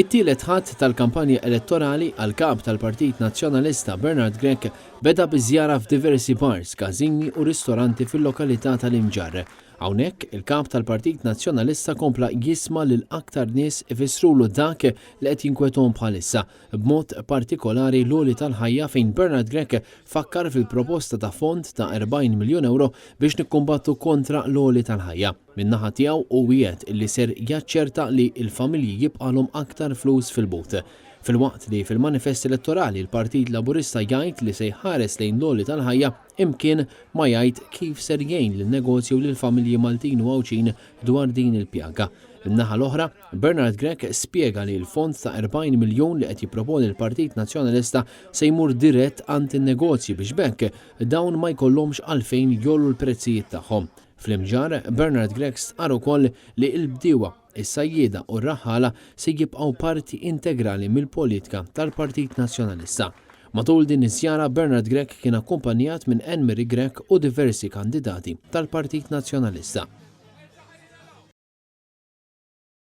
It-tielet ħadd tal-kampanja elettorali għal kap tal-Partit Nazzjonalista Bernard Grech beda biżjara f'diversi bars, każini u ristoranti fil-lokalità tal-Imġarr. Hawnhekk il-kap tal-Partit Nazzjonalista kompla jisma' lil aktar nies ifissrulu dak li qed jinkwetahom bħalissa, b'mod partikolari l-għoli tal-ħajja fejn Bernard Grech fakkar fil-proposta ta' fond ta' 40 miljun euro biex nikkumbattu kontra l-għoli tal-ħajja. Min-naħa tiegħu u wieħed illi ser jaċċerta li l-familji jibqalhom aktar flus fil-but. Fil-waqt li fil-manifest elettorali l-Partit Laburista jgħid li se jħares lejn l-għoli tal-ħajja imkien ma jgħid kif ser jgħin lin-negozju u lill-familji Maltin u Għawċin dwar din il-pjaga. Min-naħa l-oħra, Bernard Grech spjega li l-fond ta' 40 miljun li qed jipproponi l-Partit Nazzjonalista se jmur dirett għand in-negozji biex bekk dawn ma jkollhomx għalfejn jollu l-prezzijiet tagħhom. Fl-Imġarr, Bernard Grech stqar ukoll li l-bdiewa, is-sajjieda u r-raħħala se jibqgħu parti integrali mill-politika tal-Partit Nazzjonalista. Matul din iż-żjara Bernard Grech kien akkumpanjat minn Anne Marie Grech u diversi kandidati tal-Partit Nazzjonalista.